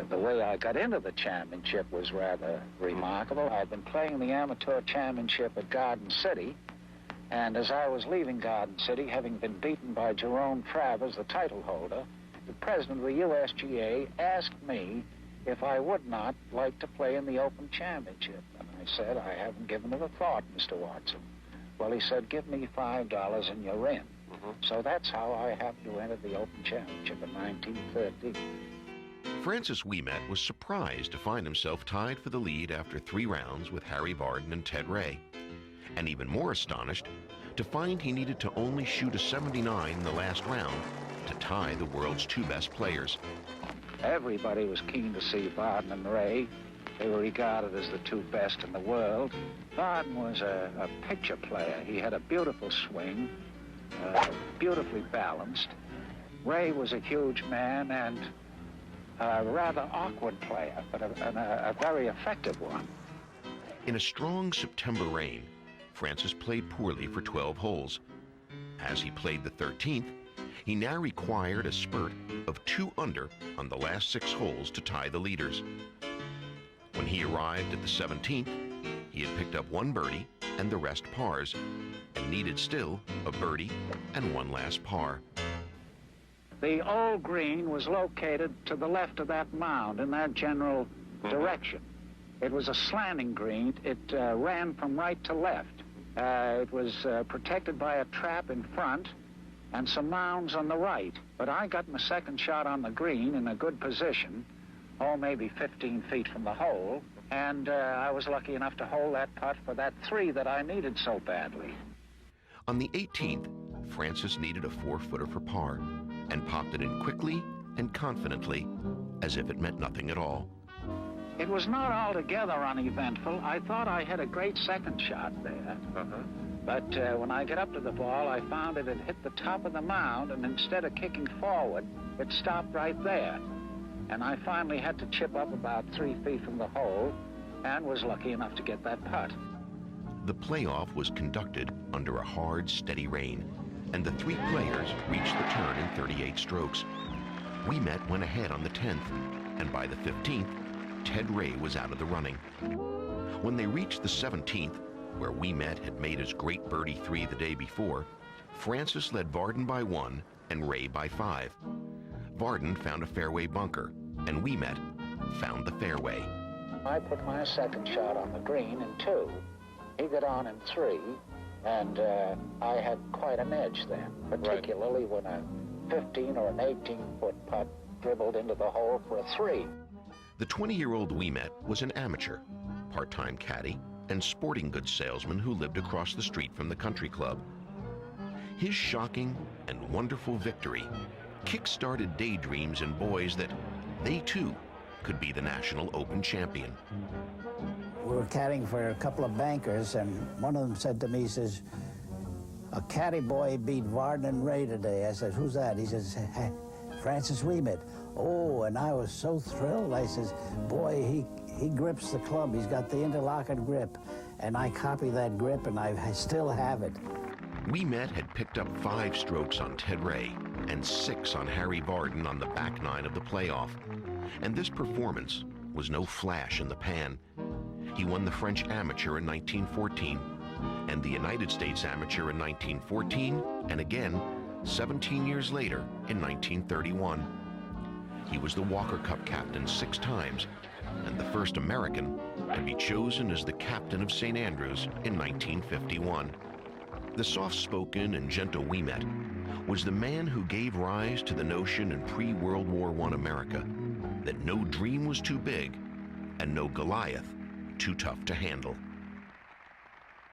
The way I got into the championship was rather remarkable. I'd been playing the amateur championship at Garden City, and as I was leaving Garden City, having been beaten by Jerome Travers, the title holder, the president of the USGA asked me if I would not like to play in the Open Championship. And I said, I haven't given it a thought, Mr. Watson. Well, he said, give me $5 and you're in. So that's how I happened to enter the Open Championship in 1913. Francis Ouimet was surprised to find himself tied for the lead after 3 rounds with Harry Vardon and Ted Ray, and even more astonished to find he needed to only shoot a 79 in the last round to tie the world's 2 best players. Everybody was keen to see Vardon and Ray. They were regarded as the 2 best in the world. Vardon was a picture player. He had a beautiful swing, beautifully balanced. Ray was a huge man and a rather awkward player, but a very effective one. In a strong September rain, Francis played poorly for 12 holes. As he played the 13th, he now required a spurt of 2 under on the last 6 holes to tie the leaders. When he arrived at the 17th, he had picked up 1 birdie and the rest pars, and needed still a birdie and 1 last par. The old green was located to the left of that mound in that general direction. It was a slanting green. It ran from right to left. It was protected by a trap in front and some mounds on the right. But I got my second shot on the green in a good position, maybe 15 feet from the hole, and I was lucky enough to hold that putt for that 3 that I needed so badly. On the 18th, Francis needed a 4-footer for par and popped it in quickly and confidently, as if it meant nothing at all. It was not altogether uneventful. I thought I had a great second shot there. But when I got up to the ball, I found it had hit the top of the mound, and instead of kicking forward, it stopped right there. And I finally had to chip up about 3 feet from the hole and was lucky enough to get that putt. The playoff was conducted under a hard, steady rain, and the 3 players reached the turn in 38 strokes. Ouimet went ahead on the 10th, and by the 15th, Ted Ray was out of the running. When they reached the 17th, where Ouimet had made his great birdie 3 the day before, Francis led Vardon by 1 and Ray by 5. Vardon found a fairway bunker, and Ouimet found the fairway. I put my second shot on the green in 2. He got on in 3, and I had quite an edge then, particularly when a 15 or an 18-foot putt dribbled into the hole for a 3. The 20-year-old Ouimet was an amateur, part-time caddy, and sporting goods salesman who lived across the street from the country club. His shocking and wonderful victory kick-started daydreams in boys that they too could be the National Open champion. We were caddying for a couple of bankers, and one of them said to me, he says, a caddy boy beat Vardon and Ray today. I said, who's that? He says, hey, Francis Ouimet. Oh, and I was so thrilled. I says, boy, he grips the club. He's got the interlocking grip. And I copy that grip, and I still have it. Ouimet had picked up 5 strokes on Ted Ray and 6 on Harry Vardon on the back 9 of the playoff. And this performance was no flash in the pan. He won the French Amateur in 1914 and the United States Amateur in 1914 and again 17 years later in 1931. He was the Walker Cup captain 6 times and the first American to be chosen as the captain of St. Andrews in 1951. The soft-spoken and gentle Ouimet was the man who gave rise to the notion in pre-World War I America that no dream was too big and no Goliath too tough to handle.